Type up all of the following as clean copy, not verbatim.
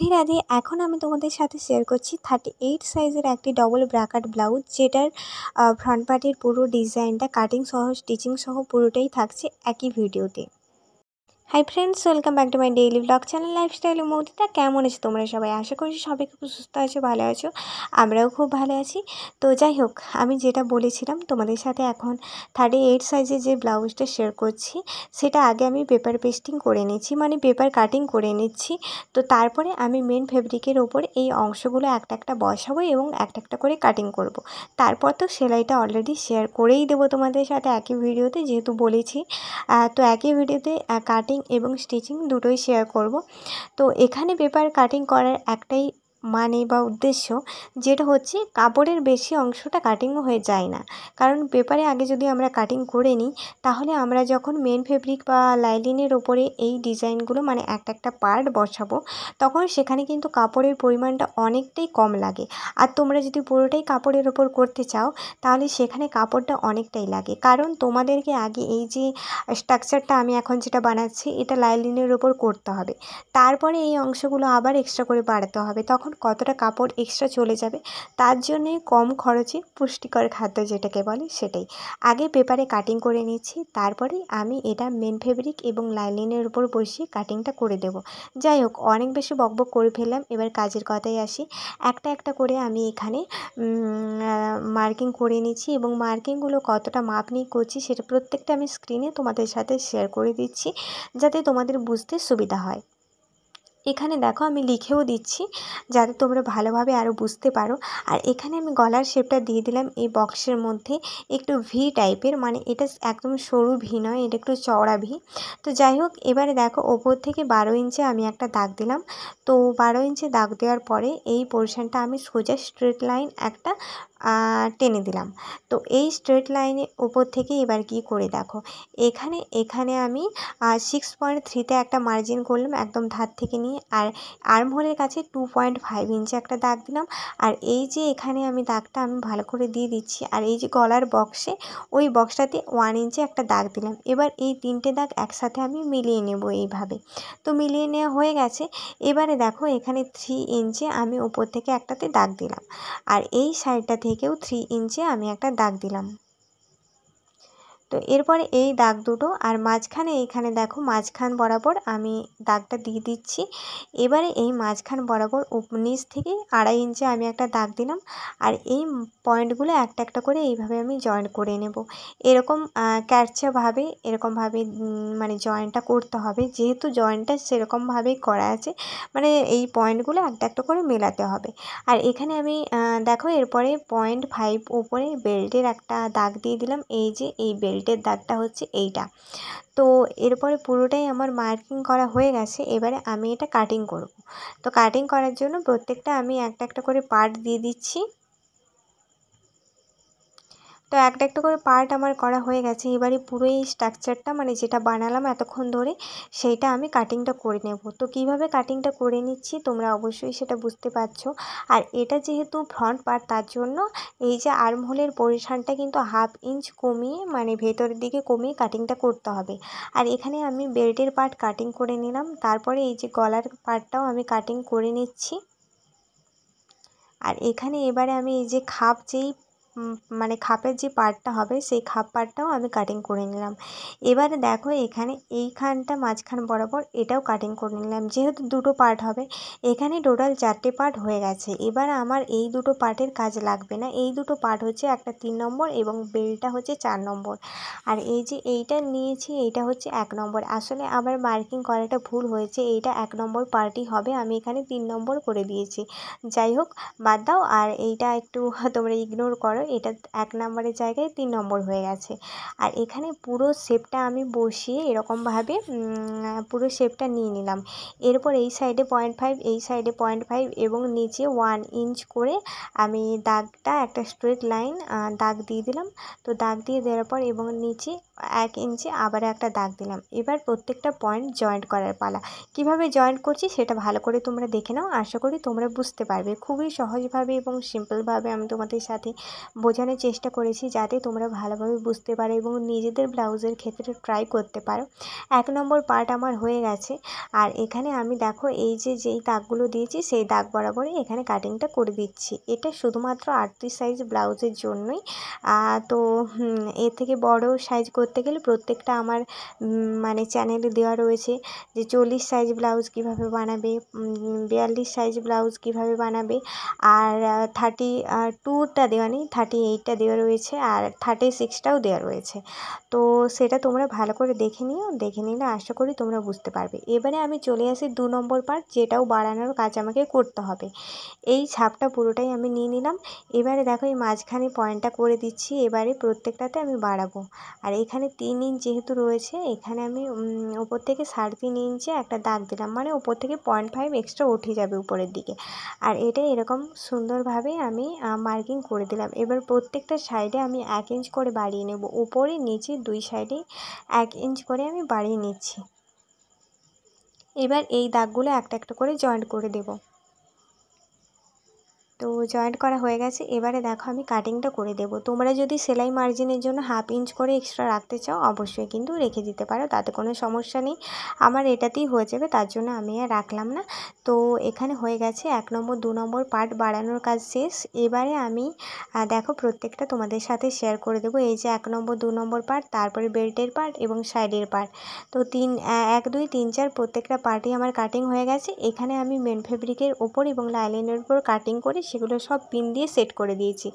রাধে রাধে। এখন আমি তোমাদের সাথে শেয়ার করছি 38 সাইজের একটি ডবল ব্রাকাট ব্লাউজ, যেটার ফ্রন্ট পার্টের পুরো ডিজাইনটা কাটিং সহ স্টিচিং সহ পুরোটাই থাকছে একই ভিডিওতে। Hi friends, welcome back to my daily blog channel lifestyle Moudita. কেমন আছো তোমরা সবাই? আশা করছি সবাই খুব সুস্থ আছো, ভালো আছো। আমরাও খুব ভালো আছি। তো যাই হোক, আমি যেটা বলেছিলাম তোমাদের সাথে, এখন 38 সাইজের যে ব্লাউজটা শেয়ার করছি, সেটা আগে আমি পেপার পেস্টিং করে নিচ্ছি, মানে পেপার কাটিং করে নিচ্ছি। তো তারপরে আমি মেন ফেব্রিকের ওপর এই অংশগুলো একটা একটা বসাবো এবং একটা একটা করে কাটিং করব। তারপর তো সেলাইটা অলরেডি শেয়ার করেই দেবো তোমাদের সাথে একই ভিডিওতে, যেহেতু বলেছি। তো একই ভিডিওতে কাটিং এবং স্টিচিং দুটোই শেয়ার করব। তো এখানে পেপার কাটিং করার একটাই মানে বা উদ্দেশ্য, যেটা হচ্ছে কাপড়ের বেশি অংশটা কাটিংও হয়ে যায় না। কারণ পেপারে আগে যদি আমরা কাটিং করে নিই, তাহলে আমরা যখন মেন ফেব্রিক বা লাইলিনের ওপরে এই ডিজাইনগুলো মানে একটা একটা পার্ট বসাবো, তখন সেখানে কিন্তু কাপড়ের পরিমাণটা অনেকটাই কম লাগে। আর তোমরা যদি পুরোটাই কাপড়ের ওপর করতে চাও, তাহলে সেখানে কাপড়টা অনেকটাই লাগে। কারণ তোমাদেরকে আগে এই যে স্ট্রাকচারটা আমি এখন যেটা বানাচ্ছি, এটা লাইলিনের ওপর করতে হবে, তারপরে এই অংশগুলো আবার এক্সট্রা করে বাড়াতে হবে। তখন কতটা কাপড় এক্সট্রা চলে যাবে, তার জন্যে কম খরচে পুষ্টিকর খাদ্য যেটাকে বলে, সেটাই আগে পেপারে কাটিং করে নিচ্ছি। তারপরে আমি এটা মেন ফেব্রিক এবং লাইলিনের উপর বসিয়ে কাটিংটা করে দেব। যাই হোক, অনেক বেশি বকবক করে ফেললাম, এবার কাজের কথায় আসি। একটা একটা করে আমি এখানে মার্কিং করে নিচ্ছি এবং মার্কিংগুলো কতটা মাপ নিয়ে করছি সেটা প্রত্যেকটা আমি স্ক্রিনে তোমাদের সাথে শেয়ার করে দিচ্ছি, যাতে তোমাদের বুঝতে সুবিধা হয়। এখানে দেখো আমি লিখেও দিচ্ছি, যাতে তোমরা ভালোভাবে আরও বুঝতে পারো। আর এখানে আমি গলার শেপটা দিয়ে দিলাম এই বক্সের মধ্যে, একটু ভি টাইপের, মানে এটা একদম সরু ভি নয়, এটা একটু চওড়া ভি। তো যাই হোক, এবারে দেখো ওপর থেকে 12 ইঞ্চি আমি একটা দাগ দিলাম। তো 12 ইঞ্চি দাগ দেওয়ার পরে এই পোর্শনটা আমি সোজা স্ট্রেট লাইন একটা টেনে দিলাম। তো এই স্ট্রেট লাইনের ওপর থেকে এবার কি করে দেখো, এখানে আমি 6.3তে একটা মার্জিন করলাম একদম ধার থেকে নিয়ে, আর আর্মহোলের কাছে 2.5 ইঞ্চি একটা দাগ দিলাম। আর এই যে এখানে আমি দাগটা আমি ভালো করে দিয়ে দিচ্ছি, আর এই যে গলার বক্সে, ওই বক্সটাতে 1 ইঞ্চি একটা দাগ দিলাম। এবার এই তিনটে দাগ একসাথে আমি মিলিয়ে নেব এইভাবে। তো মিলিয়ে নেওয়া হয়ে গেছে। এবারে দেখো এখানে 3 ইঞ্চি আমি উপর থেকে একটাতে দাগ দিলাম, আর এই সাইডটা থেকেও 3 ইঞ্চি আমি একটা দাগ দিলাম। তো এরপরে এই দাগ দুটো আর মাঝখানে, এইখানে দেখো মাঝখান বরাবর আমি দাগটা দিয়ে দিচ্ছি। এবারে এই মাঝখান বরাবর নিচ থেকে 2.5 ইঞ্চি আমি একটা দাগ দিলাম, আর এই পয়েন্টগুলো একটা একটা করে এইভাবে আমি জয়েন করে নেব। এরকম ক্যারচাভাবে এরকমভাবে মানে জয়েনটা করতে হবে, যেহেতু জয়েনটা সেরকমভাবেই করা আছে, মানে এই পয়েন্টগুলো একটা একটা করে মেলাতে হবে। আর এখানে আমি দেখো এরপরে 0.5 উপরে বেল্টের একটা দাগ দিয়ে দিলাম। এই যে এই বেল্টের দাগটা হচ্ছে এইটা। তো এরপরে পুরোটাই আমার মার্কিং করা হয়ে গেছে। এবারে আমি এটা কাটিং করব। তো কাটিং করার জন্য প্রত্যেকটা আমি একটা একটা করে পার্ট দিয়ে দিচ্ছি। তো একটা একটা করে পার্ট আমার করা হয়ে গেছে। এবারে পুরো এই স্ট্রাকচারটা মানে যেটা বানালাম এতক্ষণ ধরে, সেইটা আমি কাটিংটা করে নেব। তো কিভাবে কাটিংটা করে নিচ্ছি তোমরা অবশ্যই সেটা বুঝতে পারছো। আর এটা যেহেতু ফ্রন্ট পার্ট, তার জন্য এই যে আর্মহোলের পজিশনটা কিন্তু 1/2 ইঞ্চ কমিয়ে, মানে ভেতরের দিকে কমিয়ে কাটিংটা করতে হবে। আর এখানে আমি বেল্টের পার্ট কাটিং করে নিলাম, তারপরে এই যে গলার পার্টটাও আমি কাটিং করে নিচ্ছি। আর এখানে এবারে আমি এই যে খাপ মানে খাপের যে পার্টটা হবে, সেই খাপ পার্টটাও আমি কাটিং করে নিলাম। এবারে দেখো এখানে এইখানটা মাঝখান বরাবর এটাও কাটিং করে নিলাম। যেহেতু দুটো পার্ট হবে, এখানে টোটাল 4টে পার্ট হয়ে গেছে। এবার আমার এই দুটো পার্টের কাজ লাগবে না। এই দুটো পার্ট হচ্ছে একটা 3 নম্বর এবং বেলটা হচ্ছে 4 নম্বর। আর এই যে এইটা নিয়েছি, এইটা হচ্ছে 1 নম্বর। আসলে আমার মার্কিং করাটা ভুল হয়েছে, এইটা 1 নম্বর পার্টই হবে, আমি এখানে 3 নম্বর করে দিয়েছি। যাই হোক, বাদ দাও। আর এইটা একটু তোমরা ইগনোর করো, এটা 1 নম্বরের জায়গায় 3 নম্বর হয়ে গেছে। আর এখানে পুরো শেপটা আমি বসিয়ে এরকমভাবে পুরো শেপটা নিয়ে নিলাম। এরপর এই সাইডে 0.5, এই সাইডে 0.5 এবং নিচে 1 ইঞ্চ করে আমি দাগটা একটা স্ট্রেট লাইন দাগ দিয়ে দিলাম। তো দাগ দিয়ে দেওয়ার পর এবং নিচে 1 ইঞ্চি আবার একটা দাগ দিলাম। এবার প্রত্যেকটা পয়েন্ট জয়েন্ট করার পালা। কিভাবে জয়েন্ট করছি সেটা ভালো করে তোমরা দেখে নাও, আশা করি তোমরা বুঝতে পারবে। খুবই সহজভাবে এবং সিম্পলভাবে আমি তোমাদের সাথে বোঝানোর চেষ্টা করেছি, যাতে তোমরা ভালোভাবে বুঝতে পারো এবং নিজেদের ব্লাউজের ক্ষেত্রে ট্রাই করতে পারো। 1 নম্বর পার্ট আমার হয়ে গেছে। আর এখানে আমি দেখো এই যেই দাগগুলো দিয়েছি সেই দাগ বরাবরই এখানে কাটিংটা করে দিচ্ছি। এটা শুধুমাত্র 38 সাইজ ব্লাউজের জন্যই। তো এর থেকে বড় সাইজ করতে গেলে প্রত্যেকটা আমার মানে চ্যানেলে দেওয়া রয়েছে যে 40 সাইজ ব্লাউজ কীভাবে বানাবে, 42 সাইজ ব্লাউজ কীভাবে বানাবে, আর 32টা দেওয়া নেই, 38টা দেওয়া রয়েছে, আর 36টাও দেওয়া রয়েছে। তো সেটা তোমরা ভালো করে দেখে নিও, দেখে নিলে আশা করি তোমরা বুঝতে পারবে। এবারে আমি চলে আসি 2 নম্বর পার্ট, যেটাও বাড়ানোর কাজ আমাকে করতে হবে। এই ছাপটা পুরোটাই আমি নিয়ে নিলাম। এবারে দেখো এই মাঝখানে পয়েন্টটা করে দিচ্ছি, এবারে প্রত্যেকটাতে আমি বাড়াবো। আর এখানে 3 ইঞ্চ যেহেতু রয়েছে, এখানে আমি ওপর থেকে 3.5 ইঞ্চে একটা দাগ দিলাম, মানে ওপর থেকে 0.5 এক্সট্রা উঠে যাবে উপরের দিকে। আর এটা এরকম সুন্দরভাবে আমি মার্কিং করে দিলাম। এবার প্রত্যেকটা সাইডে আমি 1 ইঞ্চ করে বাড়িয়ে নেব, উপরে নিচে 2 সাইডেই 1 ইঞ্চ করে আমি বাড়িয়ে নিচ্ছি। এবার এই দাগগুলো একটা একটা করে জয়েন্ট করে দেব। তো জয়েন্ট করা হয়ে গেছে। এবারে দেখো আমি কাটিংটা করে দেব। তোমরা যদি সেলাই মার্জিনের জন্য 1/2 ইঞ্চ করে এক্সট্রা রাখতে চাও অবশ্যই কিন্তু রেখে দিতে পারো, তাতে কোনো সমস্যা নেই। আমার এটাতেই হয়ে যাবে, তার জন্য আমি আর রাখলাম না। তো এখানে হয়ে গেছে 1 নম্বর 2 নম্বর পার্ট বাড়ানোর কাজ শেষ। এবারে আমি দেখো প্রত্যেকটা তোমাদের সাথে শেয়ার করে দেবো। এই যে 1 নম্বর 2 নম্বর পার্ট, তারপরে বেল্টের পার্ট এবং সাইডের পার্ট। তো 1 2 3 4 প্রত্যেকটা পার্টই আমার কাটিং হয়ে গেছে। এখানে আমি মেন ফেব্রিকের ওপর এবং লাইলিনের উপর কাটিং করে সেগুলো সব পিন দিয়ে সেট করে দিয়েছি।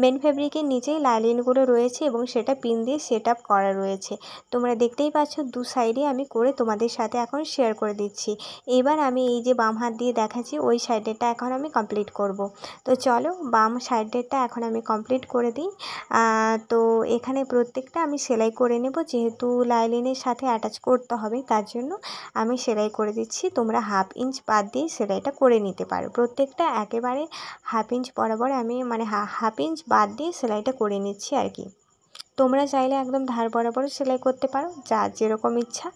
মেন ফেব্রিকের নিচেই লাইলিনগুলো রয়েছে এবং সেটা পিন দিয়ে সেট আপ করা রয়েছে। তোমরা দেখতেই পাচ্ছ দু সাইডে আমি করে তোমাদের সাথে এখন শেয়ার করে দিচ্ছি। এবার আমি এই যে বাম হাত দিয়ে দেখাচ্ছি ওই সাইডেরটা এখন আমি কমপ্লিট করব। তো চলো বাম সাইডেরটা এখন আমি কমপ্লিট করে দিই। তো এখানে প্রত্যেকটা আমি সেলাই করে নেব, যেহেতু লাইলিনের সাথে অ্যাটাচ করতে হবে তার জন্য আমি সেলাই করে দিচ্ছি। তোমরা 1/2 ইঞ্চ বাদ দিয়ে সেলাইটা করে নিতে পারো। প্রত্যেকটা একেবারে 1/2 ইঞ্চ বরাবর আমি মানে 1/2 ইঞ্চ বাদ দিয়ে সেলাইটা করে নিচ্ছি আর কি। তোমরা চাইলে একদম ধার বরাবর সেলাই করতে পারো, যার যেরকম ইচ্ছা।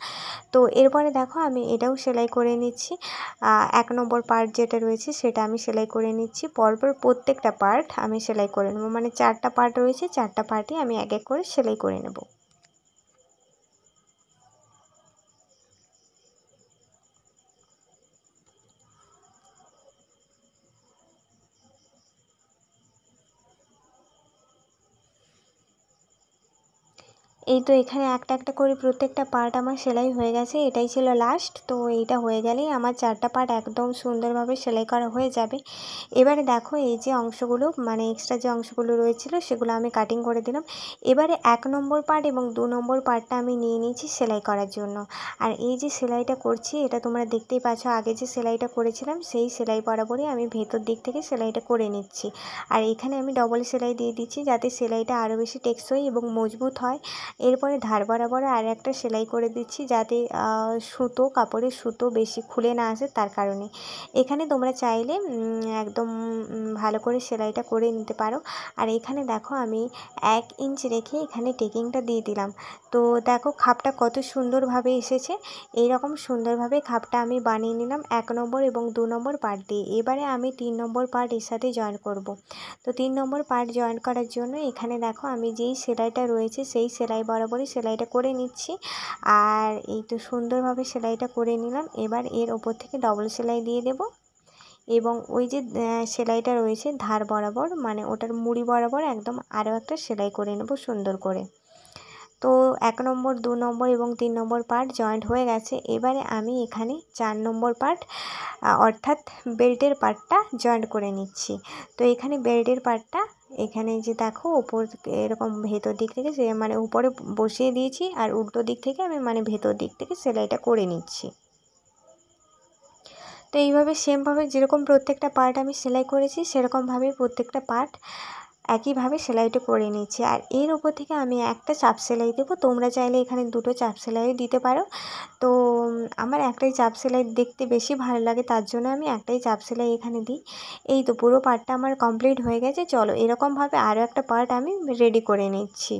তো এরপরে দেখো আমি এটাও সেলাই করে নিচ্ছি। 1 নম্বর পার্ট যেটা রয়েছে সেটা আমি সেলাই করে নিচ্ছি। পরপর প্রত্যেকটা পার্ট আমি সেলাই করে নেব, মানে 4টা পার্ট রয়েছে, 4টা পার্টই আমি এক এক করে সেলাই করে নেব। এই তো এখানে একটা একটা করে প্রত্যেকটা পার্ট আমার সেলাই হয়ে গেছে, এটাই ছিল লাস্ট। তো এইটা হয়ে গেলেই আমার 4টা পার্ট একদম সুন্দরভাবে সেলাই করা হয়ে যাবে। এবারে দেখো এই যে অংশগুলো মানে এক্সট্রা যে অংশগুলো রয়েছিল সেগুলো আমি কাটিং করে দিলাম। এবারে 1 নম্বর পার্ট এবং 2 নম্বর পার্টটা আমি নিয়ে নিয়েছি সেলাই করার জন্য। আর এই যে সেলাইটা করছি এটা তোমরা দেখতেই পাচ্ছ, আগে যে সেলাইটা করেছিলাম সেই সেলাই বরাবরই আমি ভেতর দিক থেকে সেলাইটা করে নিচ্ছি। আর এখানে আমি ডবল সেলাই দিয়ে দিচ্ছি যাতে সেলাইটা আরও বেশি টেকসই এবং মজবুত হয়। এরপরে ধার বরাবর আর একটা সেলাই করে দিচ্ছি, যাতে কাপড়ের সুতো বেশি খুলে না আসে তার কারণে। এখানে তোমরা চাইলে একদম ভালো করে সেলাইটা করে নিতে পারো। আর এখানে দেখো আমি 1 ইঞ্চ রেখে এখানে টেকিংটা দিয়ে দিলাম। তো দেখো খাপটা কত সুন্দরভাবে এসেছে। এইরকম সুন্দরভাবে খাপটা আমি বানিয়ে নিলাম 1 নম্বর এবং 2 নম্বর পার্ট দিয়ে। এবারে আমি 3 নম্বর পার্ট এর সাথে জয়েন করব। তো 3 নম্বর পার্ট জয়েন করার জন্য এখানে দেখো আমি যেই সেলাইটা রয়েছে সেই সেলাই বরাবরই সেলাইটা করে নিচ্ছি। আর এই তো সুন্দরভাবে সেলাইটা করে নিলাম। এবার এর ওপর থেকে ডবল সেলাই দিয়ে দেব এবং ওই যে সেলাইটা রয়েছে ধার বরাবর মানে ওটার মুড়ি বরাবর একদম আরও একটা সেলাই করে নেব সুন্দর করে। তো 1 নম্বর 2 নম্বর এবং 3 নম্বর পার্ট জয়েন্ট হয়ে গেছে। এবারে আমি এখানে 4 নম্বর পার্ট অর্থাৎ বেল্টের পার্টটা জয়েন্ট করে নিচ্ছি। তো এখানে বেল্টের পার্টটা এখানে যে দেখো ওপর এরকম ভেতর দিক থেকে সে মানে উপরে বসিয়ে দিয়েছি আর উল্টো দিক থেকে আমি মানে ভেতর দিক থেকে সেলাইটা করে নিচ্ছি। তো এইভাবে সেমভাবে যেরকম প্রত্যেকটা পার্ট আমি সেলাই করেছি সেরকমভাবেই প্রত্যেকটা পার্ট একইভাবে সেলাইটা করে নিচ্ছি। আর এর উপর থেকে আমি একটা চাপ সেলাই দেবো, তোমরা চাইলে এখানে দুটো চাপ সেলাইও দিতে পারো। তো আমার একটাই চাপ সেলাই দেখতে বেশি ভালো লাগে, তার জন্য আমি একটাই চাপ সেলাই এখানে দিই। এই তো পুরো পার্টটা আমার কমপ্লিট হয়ে গেছে। চলো এরকমভাবে আরও একটা পার্ট আমি রেডি করে নিচ্ছি।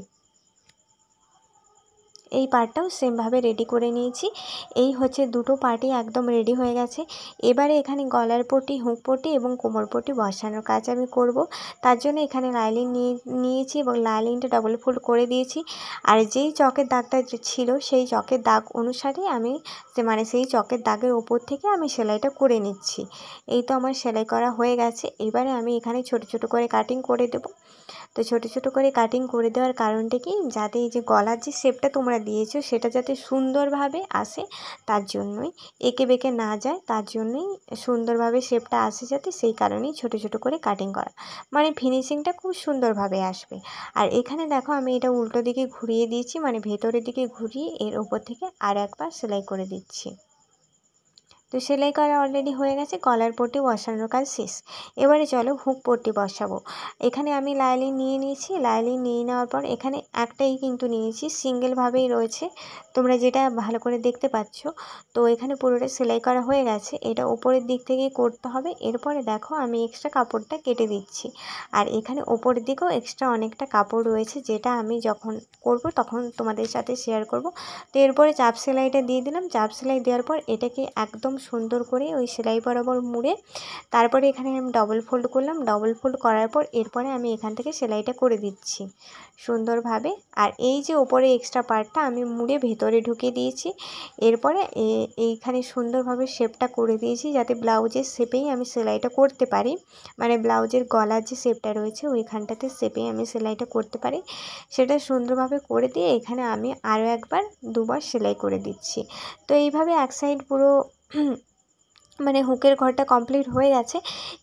এই পার্টটাও সেমভাবে রেডি করে নিয়েছি। এই হচ্ছে দুটো পার্টই একদম রেডি হয়ে গেছে। এবারে এখানে গলার পট্টি, হুক পট্টি এবং কোমর পট্টি বসানোর কাজ আমি করব। তার জন্য এখানে লাইলিন নিয়েছি এবং লাইলিনটা ডবল ফোল্ড করে দিয়েছি। আর যেই চকের দাগটা ছিল সেই চকের দাগ অনুসারে আমি সেই চকের দাগের ওপর থেকে আমি সেলাইটা করে নিচ্ছি। এই তো আমার সেলাই করা হয়ে গেছে। এবারে আমি এখানে ছোট ছোট করে কাটিং করে দেব। তো ছোট ছোট করে কাটিং করে দেওয়ার কারণটা কি, যাতে এই যে গলার যে শেপটা তোমরা দিয়েছো সেটা যাতে সুন্দরভাবে আসে, তার জন্যই এঁকে বেঁকে না যায়, তার জন্যই সুন্দরভাবে শেপটা আসে যাতে, সেই কারণেই ছোট ছোট করে কাটিং করা, মানে ফিনিশিংটা খুব সুন্দরভাবে আসবে। আর এখানে দেখো আমি এটা উল্টো দিকে ঘুরিয়ে দিয়েছি, মানে ভেতরের দিকে ঘুরিয়ে এর ওপর থেকে আর একবার সেলাই করে দিচ্ছি। তো সেলাই করা অলরেডি হয়ে গেছে। গলার পট্টি বসানোর কাজ শেষ। এবারে চলো হুক পট্টি বসাবো। এখানে আমি লাইলিন নিয়ে নিয়েছি। লাইলিন নিয়ে নেওয়ার পর এখানে একটাই কিন্তু নিয়েছি, সিঙ্গেলভাবেই রয়েছে, তোমরা যেটা ভালো করে দেখতে পাচ্ছ। তো এখানে পুরোটা সেলাই করা হয়ে গেছে। এটা উপরের দিক থেকেই করতে হবে। এরপরে দেখো আমি এক্সট্রা কাপড়টা কেটে দিচ্ছি। আর এখানে ওপরের দিকেও এক্সট্রা অনেকটা কাপড় রয়েছে, যেটা আমি যখন করব তখন তোমাদের সাথে শেয়ার করব। তো এরপরে চাপ সেলাইটা দিয়ে দিলাম। চাপ সেলাই দেওয়ার পর এটাকে একদম সুন্দর করে ওই সেলাই বরাবর মুড়ে তারপরে এখানে আমি ডবল ফোল্ড করলাম। ডবল ফোল্ড করার পর এরপরে আমি এখান থেকে সেলাইটা করে দিচ্ছি সুন্দরভাবে। আর এই যে ওপরে এক্সট্রা পার্টটা আমি মুড়ে ভেতরে ঢুকিয়ে দিয়েছি। এরপরে এইখানে সুন্দরভাবে শেপটা করে দিয়েছি, যাতে ব্লাউজের শেপেই আমি সেলাইটা করতে পারি, মানে ব্লাউজের গলার যে শেপটা রয়েছে ওইখানটাতে শেপেই আমি সেলাইটা করতে পারি। সেটা সুন্দরভাবে করে দিয়ে এখানে আমি আরও একবার দুবার সেলাই করে দিচ্ছি। তো এইভাবে এক সাইড পুরো মানে হুকের ঘরটা কমপ্লিট হয়ে গেছে।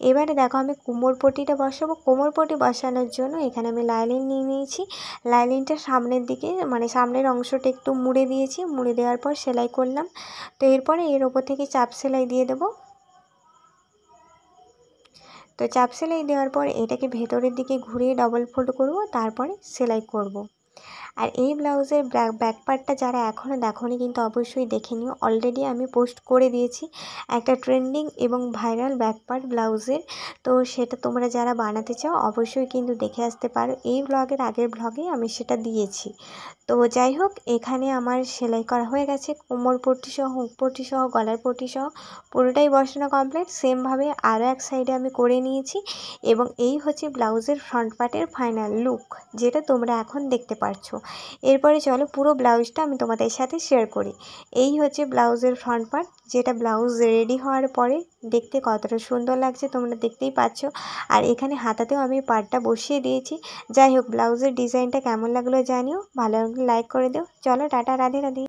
এবারে দেখো আমি কোমর পট্টিটা বসাবো। কোমর পট্টি বসানোর জন্য এখানে আমি লাইলিন নিয়ে নিয়েছি। লাইলিনটা সামনের দিকে, মানে সামনের অংশটা একটু মুড়ে দিয়েছি। মুড়ে দেওয়ার পর সেলাই করলাম। তো এরপরে এর ওপর থেকে চাপ সেলাই দিয়ে দেবো। তো চাপ সেলাই দেওয়ার পর এটাকে ভেতরের দিকে ঘুরিয়ে ডবল ফোল্ড করব, তারপরে সেলাই করব। আর এই ব্লাউজের ব্যাক পার্টটা যারা এখনও দেখোনি কিন্তু অবশ্যই দেখে নিও। অলরেডি আমি পোস্ট করে দিয়েছি একটা ট্রেন্ডিং এবং ভাইরাল ব্যাক পার্ট ব্লাউজের। তো সেটা তোমরা যারা বানাতে চাও অবশ্যই কিন্তু দেখে আসতে পারো। এই ব্লগের আগের ব্লগে আমি সেটা দিয়েছি। তো যাই হোক, এখানে আমার সেলাই করা হয়ে গেছে। কোমর পট্টি সহ, হুক পট্টি সহ, গলার পট্টি সহ পুরোটাই বসানো কমপ্লিট। সেমভাবে আরও এক সাইডে আমি করে নিয়েছি। এবং এই হচ্ছে ব্লাউজের ফ্রন্ট পার্টের ফাইনাল লুক, যেটা তোমরা এখন দেখতে পাচ্ছ। এরপরে চলো পুরো ব্লাউজটা আমি তোমাদের সাথে শেয়ার করি। এই হচ্ছে ব্লাউজের ফ্রন্ট পার্ট, যেটা ব্লাউজ রেডি হওয়ার পরে দেখতে কতটা সুন্দর লাগছে তোমরা দেখতেই পাচ্ছ। আর এখানে হাতাতেও আমি পার্টটা বসিয়ে দিয়েছি। যাই হোক, ব্লাউজের ডিজাইনটা কেমন লাগলো জানিও, ভালো লাগলে লাইক করে দিও। চলো টাটা, রাধে রাধে।